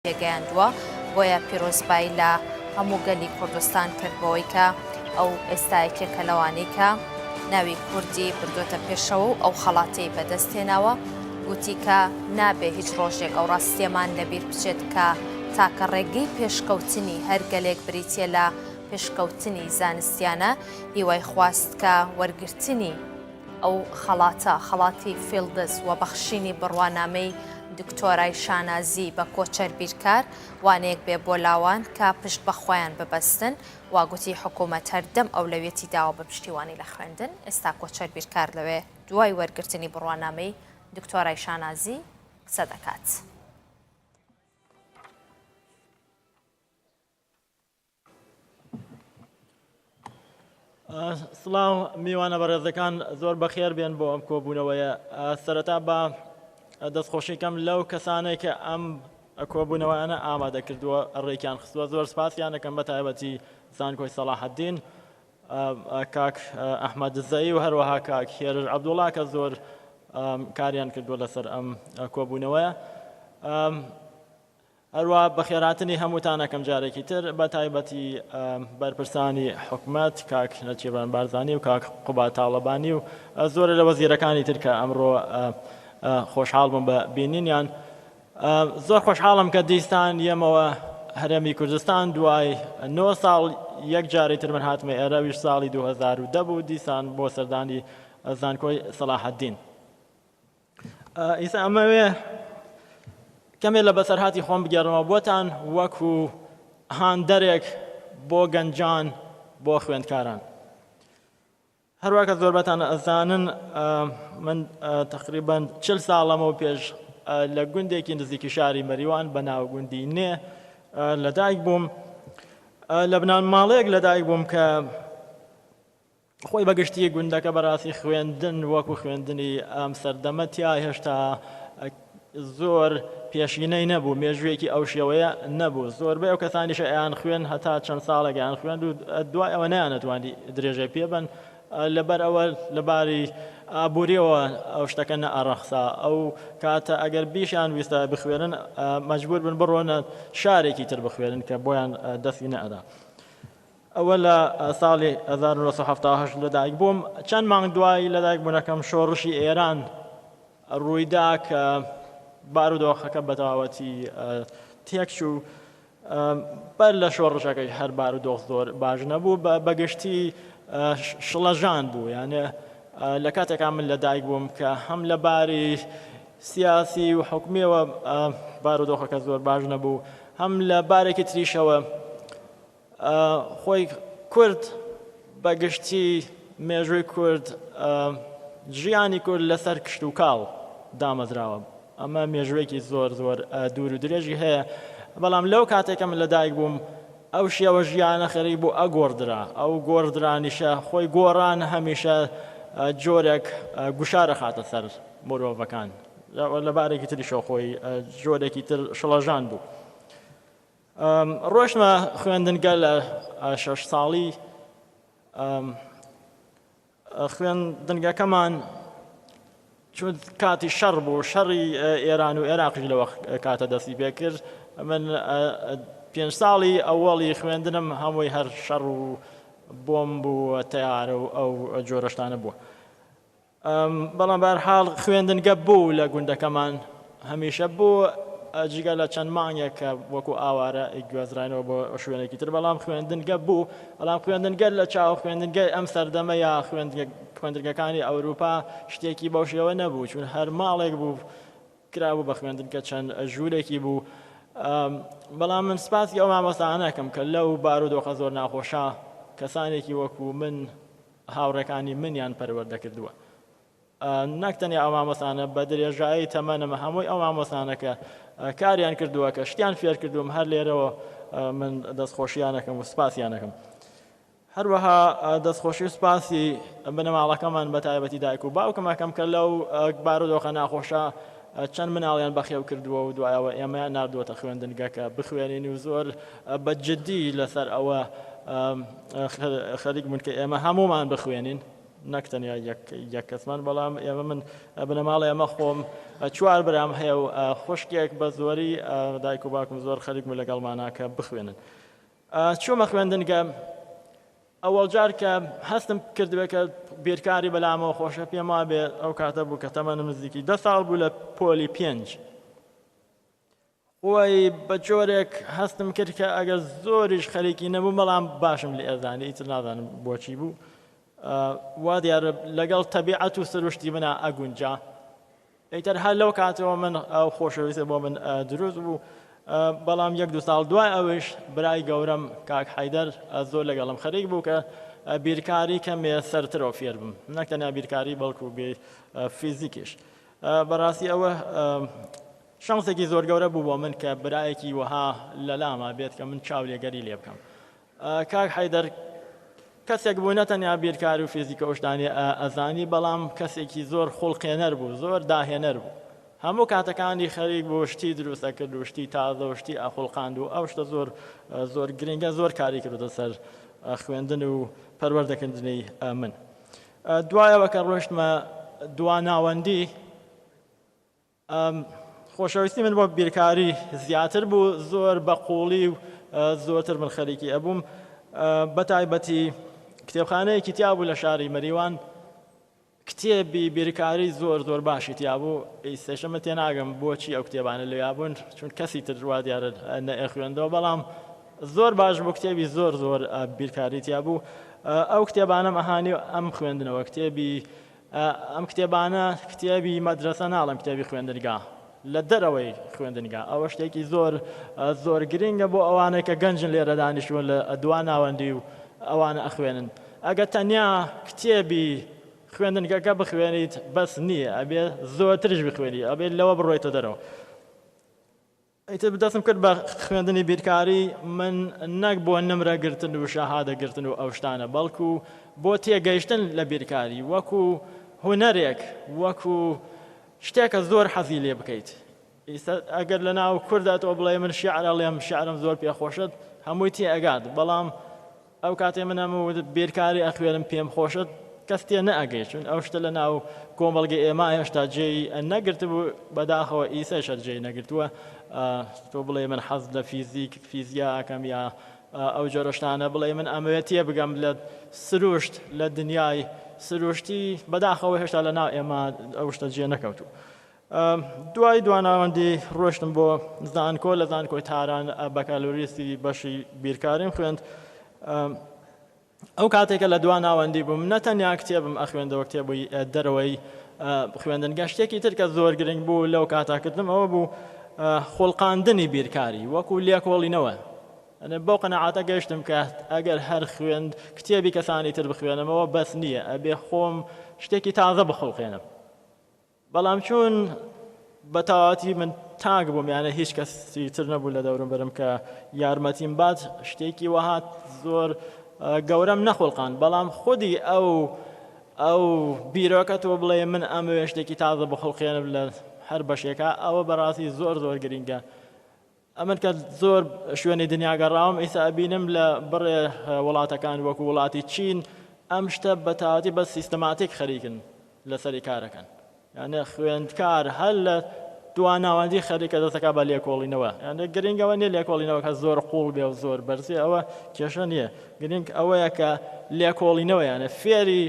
پێگەیاندووە بۆیە پیرۆزبایی لە هەموو گەلی کوردستان کردبەوەی کە ئەو ئێستایەکێکە لەوانەی کە ناوی کوردی بردوۆتە پێشەوە و ئەو خەڵاتەی بەدەستێناوە گوتی کە نابێ هیچ ڕۆژێک ئەو ڕاستیەمان لەبیر بچێت کە تاکە ڕێگەی پێشکەوتنی هەر گەلێک بریتیە لە پێشکەوتنی زانستیانە هیوای خواست کە وەرگرتنی ئەو خەڵاتی فیلدز و بەخشینی بڕوانامەی دکتۆرای شانازی بە کۆچەر بیرکار وانەیەک بێ بۆ لاوان کە پشت بە خۆیان ببەستن واگوتی حکوومەت هەردەم ئەولەوێتی داوە بە پشتیوانی لە خوێندن ئێستا کۆچەر بیرکار لەوێ دوای وەرگرتنی بڕوانامەی دکتۆرای شانازی قسە دەکات. سڵاو میوانە بەڕێزەکان زۆر بەخێر بێن بۆ ئەم کۆبوونەوەیە. سەرەتا بە دەستخۆشیکەم لەو کەسانەی کە ئەم کۆبوونەوەیانە ئامادە کردووە ڕێکیان خستووە زۆر سپاسیان دەکەم بە تایبەتی زانکۆی سەلاحەددین کاک ئەحمەد زەیی و هەروەها کاک هێرش عەبدوڵڵا کە زۆر کاریان کردووە لەسەر ئەم کۆبوونەوەیە. هەروە بەخێرهاتنی هەمووتانەکەم جارێکی تر بە تایبەتی بەرپرسانی حکوومەت کاک نەچیربان بارزانی و کاک قوبا تاڵەبانی و زۆرە لە وەزیرەکانی تر کە ئەمڕۆ خۆشحاڵ بووم بە بینینیان. زۆر خۆشحاڵم کە دیستان یەمەوە هەرێمی کوردستان دوای 9 ساڵ یەک جارێ تر من هاتمە ئێرەویش ساڵی 2010 بوو دیسان بۆ سەردانی زانکۆی سەلاحەددین. ئیسا ئەمەوێ کەمێ لە بەسەرهاتی خۆم بگەڕمەوە بۆتان وەکو هاندەرێک بۆ گەنجان بۆ خوێندکاران. هەروە کە زۆربەتان ئەزانن من تقریباً 40 ساڵەمەوە پێش لە گوندێکی نزیکی شاری مەریوان بە ناو گوندی نێ لەدایک بووم. لە بنان ماڵەیەک لەدایک بووم کە خۆی بەگشتی گوندەکە بەڕاستی خوێندن وەکو خوێندنی ئەم سەردەمە تیا هێشتا زۆر پێشینەی نەبوو، مێژوویەکی ئەو شێوەیە نەبوو. زۆربەی ئەو کەسانیش ئەیان خوێن هەتا چەند ساڵێکیان خوێند و دوای ئەوە نەیانەتوانی درێژەی پێبن لەبەر ئەوە لەباری ئابووریەوە ئەو شتەکە نەئەڕەخسا. ئەو کاتە ئەگەر بیشیان ویستە بخوێنن مەجبور بن بڕۆنە شارێکی تر بخوێنن کە بۆیان دەستی نەئەدا. ئەوە لە ساڵی 1970 لەدایک بووم. چەند مانگ دوای لەدایک بوونەکەم شۆڕشی ئێران ڕوویدا کە بارودۆخەکە بەتەواوەتی تێکچوو. بەر لە شۆڕشەکەی هەر بارودۆخ زۆر باش نەبوو، بەگشتی شڵەژان بوو. یانێ لە کاتێکا من لەدایک بووم کە هەم لە باری سیاسی و حکومیەوە بارودۆخەکە زۆر باش نەبوو، هەم لە بارێکی تریشەوە خۆی کورد بەگشتی مێژووی کورد ژیانی کورد لەسەر کشت و کاڵ دامەزراوە. ئەمە مێژوویەکی زۆر زۆر دوور و درێژی هەیە. بەڵام لەو کاتێکە من لەدایک بووم ئەو شێوە ژیانە خەریک بوو ئەگۆڕدرا. ئەو گۆڕدرانیشە خۆی گۆڕان هەمیشە جۆرێک گوشارە خاتە سەر مرۆڤەکان، لە بارێکی تریشەوە خۆی جۆرێکی تر شڵەژان بوو. ڕۆشتمە خوێندنگە لە 6 ساڵی. خوێندنگەکەمان چون کاتی شەڕ بوو، شەڕی ئێران و عێراقیش لەوە کاتە دەستی پێ کرد. من 5 ساڵی ئەوەڵی خوێندنم هەمووی هەر شەڕ و بۆمب و تەیارە و ئەو جۆرەشتانە بووە. بەڵام بەهەرحاڵ خوێندنگە بوو لە گوندەکەمان هەمیشە بوو، جگە لە چەند مانگێک کە وەکو ئاوارە گوێزراینەوە بۆ شوێنێکی تر. بەڵام خوێندنگە بوو. بەڵام خوێندنگە لە چاو خوێندنگەی ئەم سەردەمە یا خوێندنگەکانی ئەوروپا شتێکی بەو شێوە نەبوو، چون هەر ماڵێک بوو کرابوو بە خوێندنگە چەند ژوورێکی بوو. بەڵام من سپاسی ئەو مامۆستانەکەم کە لەو بارودۆخە زۆر ناخۆشە کەسانێکی وەکو من هاوڕێکانی منیان پەروەردە کردووە. نەک تەنیا ئەو مامۆستانە بە درێژایی تەمەنەمە هەمووی ئەو مامۆستانەکە کاریان کردووە کە شتیان فێر کردوم هەر لێرەوە من دەستخۆشیانەکەم و سپاسیانەکەم. هەروەها دەستخۆشی و سپاسی بنەماڵەکەمان بە تایبەتی دایک و باوکمەکەم کە لەو بارودۆخە ناخۆشە چەند مناڵیان بەخێو کردووە و دوایەوە ئێمەیان ناردووەتە خوێندنگەکە بخوێنین و زۆر بەجددی لەسەر ئەوە خەریک بوون کە ئێمە هەموومان بخوێنین نەکتەنیا یەک کەسمان بەڵام ئێمە من بنەماڵی ئەمە خۆم چوار برام هەیە و خوشکێک بە زۆری دایک و باوکم زۆر خەریکم لەگەڵمانە کە بخوێنن. چوومە خوێندنگە ئەوەڵ جار کە هەستم کردوێ کە بیرکاری بەلامەوە خۆشە پێم وابێ ئەو کاتە بوو کە تەمەنم نزیکی 10 ساڵ بوو لە پۆلی 5 خۆی بە جۆرێک هەستم کرد کە ئەگەر زۆریش خەریکی نەبوو بەڵام باشم لێ ئەزانی ئیتر نازانم بۆچی بوو وا دیارە لەگەڵ تەبیعەت و سروشتی منە ئەگونجا ئیتر هەر لەو کاتەوە من ئەو خۆشەویستە بۆ من دروست بوو بەڵام 1-2 ساڵ دوای ئەوش برای گەورەم کاک حەیدەر زۆر لەگەڵم خەریک بوو کە بیرکاری کەمێ سەرترەوە فێر بم نەکتەنیا بیرکاری بەڵکو بێ فیزیکیش بەڕاستی ئەوە شانسێکی زۆر گەورە بوو بۆ من کە برایەکی وەها لەلامە بێت کە من چاو لێگەری لێ بکەم. کاک حەیدەر کەسێک بوو نەتەنیا بیرکاری و فیزیکە ئۆشتانی ئەزانی بەڵام کەسێکی زۆر خوڵقێنەر بوو زۆر داهێنەر بوو هەموو کاتەکانی خەریک بۆ شتی دروستە کرد و شتی تازە و شتی ئاخۆڵقاند و ئەو شتە زۆر گرنگە زۆر کاری کردوتە سەر خوێندن و پەروەردەکردنی من. دوایەوە کە ڕۆیشتمە دواناوەندی خۆشەویستی من بۆ بیرکاری زیاتر بوو زۆر بەقوڵی و زۆرتر من خەریکی ئەبووم بەتایبەتی کتێبخانەیەکی تیا بوو لە شاری مەریوان کتێبی بیرکاری زۆر باشی تیا بوو ئیسێشەمە تێناگەم بۆچی ئەو کتێبانە لێیا بوون چون کەسی تر وا دیارە نەئێخوێندەوە بەڵام زۆر باش بوو کتێبی زۆر بیرکاری تیا بوو ئەو کتێبانە ئەهانی ئەم خوێندنەوە کتێبی ئەم کتێبانە کتێبی مەدرسە ناڵم کتێبی خوێندنگا لە دەرەوەی خوێندنگا ئەوە شتێکی زۆر گرنگە بۆ ئەوانەی کە گەنجن لێرە دانیشتوون لە دواناوەندی و ئەوانە ئەخوێنن ئەگە تەنیا کتێبی خوێندنگەکە بخوێنیت بەس نییە ئەبێ زۆرترش بخوێنی ئەبێ لەوە بڕۆیتە دەرەوە. ئیتر دەستم کرد بە خوێندنی بیرکاری من نەک بۆ نمرەگرتن و شەهادەگرتن و ئەو شتانە بەڵکو بۆ تێگەیشتن لە بیرکاری وەکو هونەرێک وەکو شتێکە زۆر حەزی لێ بکەیت. ئەگەر لە ناو کورداتەوە بڵێ من شیعرە لێم شیعرم زۆر پێخۆشت هەمووی تێ ئەگات بەڵام ئەو کاتێ من هەموو بیرکاری ئەخوێنم پێم خۆشت کەس تێ نەئەگەیت چون ئەو شتە لە ناو کۆمەڵگەی ئێمە هێشتا جێی نەگرت بوو بەداخەوە ئیسەشە جێی نەگرتووە تۆ بڵێ من حەز لە فیزیا ئەکەم یا ئەو جۆرە شتانە بڵێ من ئەمەوێت تێ بگەم لە سروشت لە دنیای سروشتی بەداخەوە هێشتا لە ناو ئێمە ئەو شتە جێ نەکەوتوو. دوای دواناوەندی ڕۆشتم بۆ زانکۆ لە زانکۆی تاران بەکالۆریستی بەشی بیرکاریم خوێند ئەو کاتێکە لە دواناوەندی بووم نەتەنیا کتێبم ئەخوێندەوە کتێبی دەرەوەی خوێندنگە شتێکی تر کە زۆر گرنگ بوو لەو کاتاکردم ئەوە بوو خوڵقاندنی بیرکاری وەکو لێکۆڵینەوە بەو قەنەعاتە گەیشتم کە ئەگەر هەر خوێند کتێبی کەسانی تر بخوێنمەوە بەس نییە ئەبێ خۆم شتێکی تازە بخۆڵقێنم بەڵام چون بە تەواوەتی من تاگ بووم یانە هیچ کەسی تر نەبوو لە دەورم بەرم کە یارمەتیم بات شتێکی وەهات زۆر گەورەم نەخۆڵقان بەڵام خودی ئەو بیرۆکە تۆ بڵێ من ئەمەوێ شتێکی تازە بخۆڵقێنم لە هەر بەشێکە ئەوە بەڕاستی زۆر گرنگە. ئەمن کە زۆر شوێنی دنیاگەڕاوم ئیسا ئەبینم لە بڕێ وڵاتەکان وەکو وڵاتی چین ئەم شتە بە تەواوەتی بە سیستەماتیک خەریکن لەسەری کارەکەن یانە خوێندکار هەر لە دواناوەندی خەریکە دەستەکە بە لێکۆڵینەوە یانە گرنگەوە نیە لێکۆڵینەوە کە زۆر قوڵ بێ و زۆر بەرزی ئەوە کێشە نییە گرنگ ئەوەیە کە لێکۆڵینەوە یانە فێری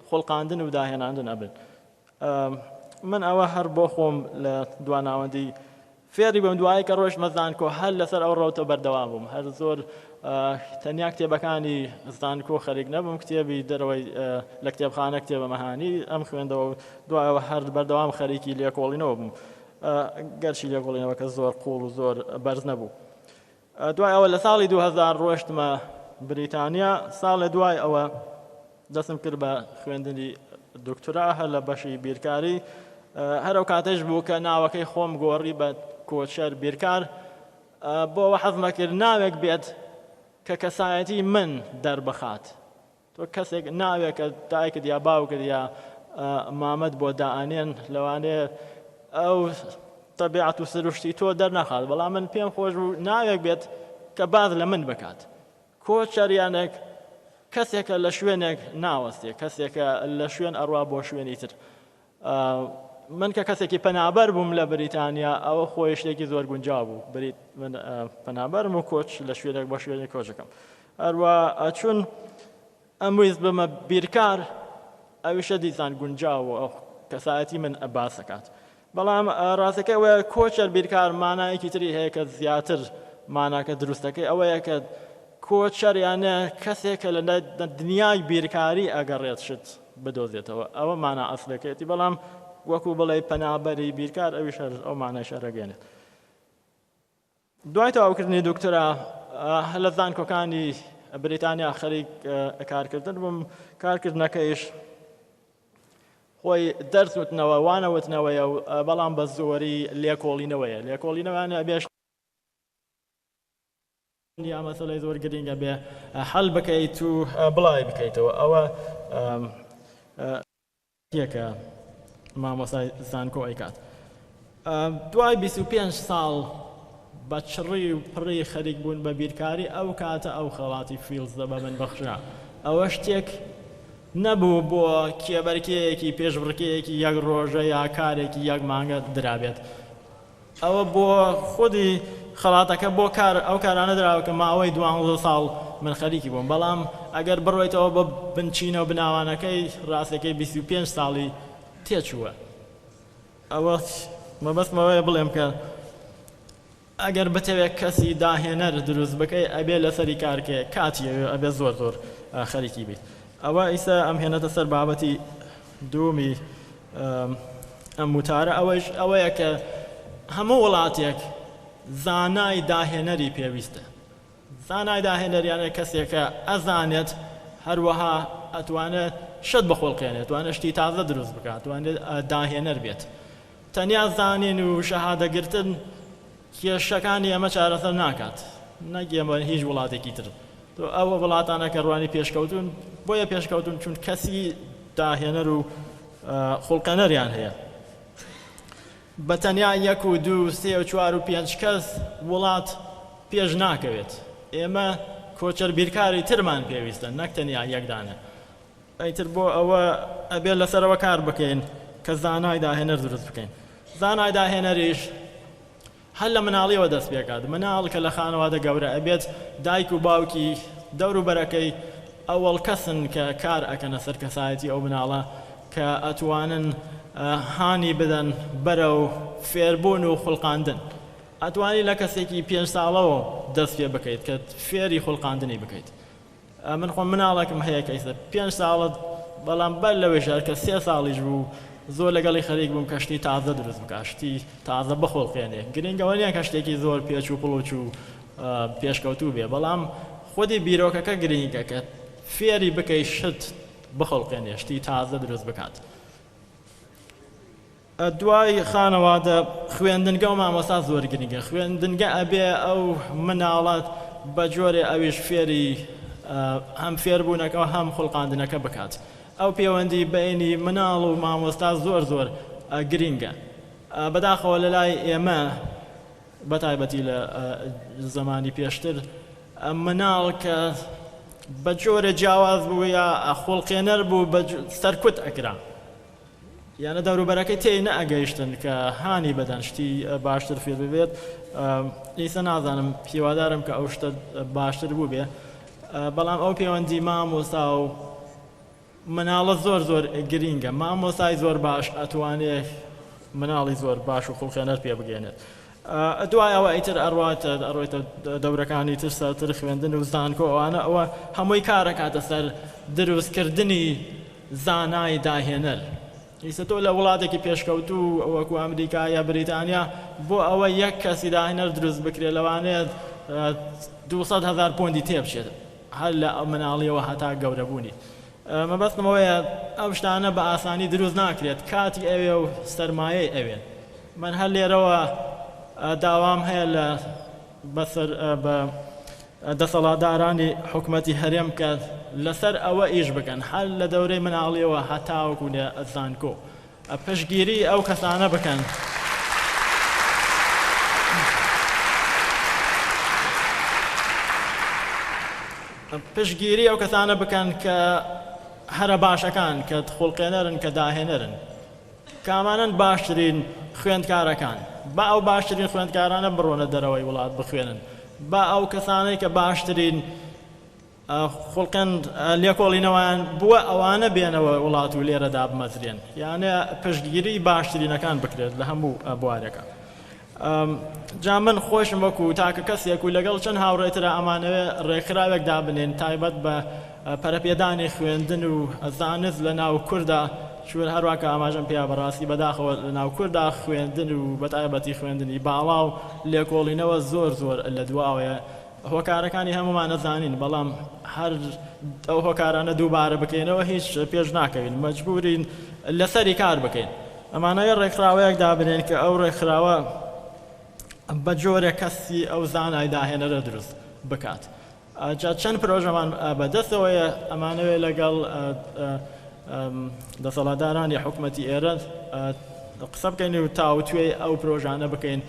خوڵقاندن و داهێناندن ئەبن. من ئەوە هەر بۆ خۆم لە دواناوەندی فێری بەم دوایی کە ڕۆژمە زانکۆ هەر لەسەر ئەو ڕەوتە بەردەوام بووم هەر زۆر تەنیا کتێبەکانی زانکۆ خەریک نەبووم کتێبی دەرەوەی لە کتێبخانە کتێبە مەهانی ئەم خوێندەوە دوایەوە هەر بەردەوام خەریکی لێکۆڵینەوە بووم گەرچی لێکۆڵینەوە کە زۆر قوڵ و زۆر بەرز نەبوو. دوای ئەوە لە ساڵی 2000 ڕۆیشتمە بریتانیا ساڵی دوای ئەوە دەستم کرد بە خوێندنی دکتۆرا هەر لە بەشی بیرکاری هەرو کاتەش بوو کە ناوەکەی خۆم گۆڕی بە کۆچەر بیرکار بۆەوە حەزمە کرد ناوێک بێت کە کەسایەتی من دەربخات تۆ کەسێک ناوێک کە دایکت یا باوکت یا مامەت بۆ دائانێن لەوانەیە ئەو تەبیعەت و سروشتی تۆ دەرنەخات بەڵام من پێم خۆش بوو ناوێک بێت کە باز لە من بکات کۆچەریانێک کەسێکە لە شوێنێک ناوەستێ کەسێکە لە شوێن ئەڕوا بۆ شوێنی تر من کە کەسێکی پەنابەر بووم لە بریتانیا ئەوە خۆی شتێکی زۆر گونجاو بوو من پەنابەرم و کۆچ لە شوێنێک بۆ شوێنی کۆچەکەم هەروە چون ئەمویست بمە بیرکار ئەویشە دیسان گونجاو ئەو کەسایەتی من باس دەکات بەڵام ڕاستەکە ئەوەیە کۆچەر بیرکار مانایەکی تری هەیە کە زیاتر ماناکە دروستەکەی ئەوەیە کە کۆچەر یانە کەسێکە لە دنیای بیرکاری ئەگەڕێت شت بدۆزێتەوە ئەوە مانا ئەسلەکەیەتی بەڵام وەکو بڵێ پەنابەری بیرکار ئەویش ئەو مانای شەرەگەێنێت دوای تەواوکردنی دکتۆرا لە زانکۆکانی بریتانیا خەریک کارکردن بووم کارکردنەکەیش خۆی دەرسوتنەوە وانەوتنەوەیە و بەڵام بە زۆری لێکۆڵینەوەیە لێکۆڵینەوەیانە بێش یا مەسەلەی زۆر گرنگە بێ حەل بکەیت و بڵای بکەیتەوە ئەوە یەکە مامۆستای زانکۆ ئەیکات دوای 25 ساڵ بە چڕی و پڕی خەریک بوون بە بیرکاری ئەو کاتە ئەو خەڵاتی فیلزدە بە من بەخشرا ئەوە شتێک نەبوو بۆ کێبەرکەیەکی پێشبڕکەیەکی یەک ڕۆژە یا کارێکی یەک مانگە درابێت ئەوە بۆ خودی خەڵاتەکە بۆ کار ئەو کارانە دراوە کە ماوەی 12 ساڵ من خەریکی بووم بەڵام ئەگەر بڕۆیتەوە بە بنچینە و بناوانەکەی ڕاستەکەی 25 ساڵی تێچووە ئەوە مەبەستمەوەیە بڵێم کە ئەگەر بتەوێت کەسی داهێنەر دروست بکەی ئەبێ لەسەری کارکێ کاتی ئەبێ زۆر زۆر خەریکی بیت ئەوە ئیسا ئەم هێنەتە سەر بابەتی دووەمی ئەم وتارە ئەوەیە کە هەموو وڵاتێک زانای داهێنەری پێویستە زانای داهێنەریانە کەسێکە ئەزانێت هەروەها ئەتوانێت شت بەخۆڵکێنێت توانێت شتی تازە دروست بکات توانێت داهێنەر بێت تەنیا زانین و شەهادەگرتن کێشەکانی ئەمە چارەسەر ناکات نەگەێمە هیچ وڵاتێکی تر ئەوە وڵاتانە کە ڕوانی پێشکەوتون بۆیە پێشکەوتون چون کەسی داهێنەر و خوڵقەنەریان هەیە بە تەنیا 1 و 2 3 و 4 و 5 کەس وڵات پێش ناکەوێت ئێمە کۆچەر بیرکاری ترمان پێویستە نەک تەنیا یەکدانە ئەیتر بۆ ئەوە ئەبێت لەسەرەوە کار بکەین کە زانای داهێنەر دروست بکەین زانای داهێنەریش هەر لە مناڵیەوە دەست پێکات مناڵ کە لە خانەوادە گەورە ئەبێت دایک و باوکی دەور و بەرەکەی ئەوەڵ کەسن کە کار ئەکەنە سەر کەسایەتی ئەو مناڵە کە ئەتوانن هانی بدەن بەرە و فێربوون و خوڵقاندن ئەتوانی لە کەسێکی 5 ساڵەوە دەست پێ بکەیت کە فێری خوڵقاندنی بکەیت من خۆم مناڵێکم هەیە کەیسە 5 ساڵت بەڵام بەر لەوێژار کە 3 ساڵیش بوو زۆر لەگەڵی خەریک بووم کە شتی تازە دروست بکە شتی تازە بخۆڵقێنێ گرنگەوە نییە کە شتێکی زۆر پێچ و پڵوچ و پێشکەوتوو بێ بەڵام خودی بیرۆکەکە گرنگە کە فێری بکەی شت بخۆڵقێنێ شتی تازە دروست بکات دوای خانەوادە خوێندنگە و مامۆستا زۆر گرنگە خوێندنگە ئەبێ ئەو مناڵات بە جۆرێ ئەویش فێری هەم فێربوونەکە هەم خوڵقاندنەکە بکات ئەو پەیوەندی بینی مناڵ و مامۆستا زۆر زۆر گرنگە بەداخەوە لە لای ئێمە بەتایبەتی لە زمانی پێشتر مناڵ کە بە جۆرە جیاواز بوو یا خوڵقێنەر بوو سەرکوت ئەکرا یانە دەوروبەرەکەی تێی نەئەگەیشتن کە هانی بەدەن شتی باشتر فێر ببێت ئیسە نازانم هیوادارم کە ئەو شتە باشتر بوو بێ بەڵام ئەو پەیوەندی مامۆستا و مناڵە زۆر زۆر گرینگە مامۆستای زۆر باش ئەتوانێت مناڵی زۆر باش و خوڵقێنەر پێ بگێنێت دوای ئەوە ئیتر ئەڕۆیتە دەورەکانی تر سەرتر خوێندن و زانکۆ ئەوانە ئەوە هەمووی کارەکاتە سەر دروستکردنی زانای داهێنەر ئیسە تۆ لە وڵاتێکی پێشکەوتوو وەکو ئەمریکا یا بریتانیا بۆ ئەوە یەک کەسی داهێنەر دروست بکرێت لەوانەیە 200,000 پۆندی تێبچێت هەر لە مناڵیەوە هەتا گەورەبوونی مەبەستمەوەیە ئەو شتانە بە ئاسانی دروست ناکرێت کاتی ئەوێ و سەرمایەی ئەوێن من هەر لێرەوە داوام هەیە لە بە دەسەڵاتدارانی حکومەتی هەرێم کە لەسەر ئەوە ئیش بکەن هەر لە دەورەی مناڵیەوە هەتاوەکو لە زانکۆ پشتگیری ئەو کەسانە بکەن پشتگیری ئەو کەسانە بکەن کە هەرە باشەکان کە خوڵقێنەرن کە داهێنەرن کامانن باشترین خوێندکارەکان با ئەو باشترین خوێندکارانە بڕۆنە دەرەوەی وڵات بخوێنن با ئەو کەسانەی کە باشترین خوڵقێن لێکۆڵینەوەیان بووە ئەوانە بێنەوە وڵات و لێرەدا بمەزرێن یانە پشتگیری باشترینەکان بکرێت لە هەموو بوارێکە جا من خۆشم وەکو تاکە کەسێک و لەگەڵ چەند هاوڕێترە ئەمانەوێ ڕێکخراوێک دابنێن تایبەت بە پەرەپێدانی خوێندن و زانست لە ناو کووردا چون هەروەکە ئاماژەم پێیا بەڕاستی بەداخەوە لە ناو کووردا خوێندن و بەتایبەتی خوێندنی باڵا و لێکۆڵینەوە زۆر زۆر لە دواوەیە هۆکارەکانی هەمومان نەزانین بەڵام هەر ئەو هۆکارانە دووبارە بکەینەوە هیچ پێش ناکەوین مەجبورین لەسەری کار بکەین ئەمانەیە ڕێکخراوەیەک دابنێن کە ئەو ڕێکخراوە بە جۆرێک کەسی ئەو زانای داهێنەرە دروست بکات جا چەند پرۆژەمان بەدەستەوەیە ئەمانەوێت لەگەڵ دەسەڵاتدارانی حکوومەتی ئێرە قسە بکەین و تاوتوێی ئەو پرۆژانە بکەین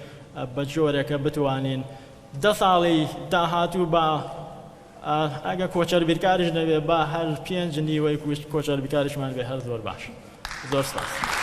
بە جۆرێکە بتوانین 10 ساڵی داهاتوو بە ئەگە کۆچەر بیرکاریش نەبێ با هەر 5 نیوەی کۆچەر بیرکاریشمان بێ هەر زۆر باش زۆر سپاس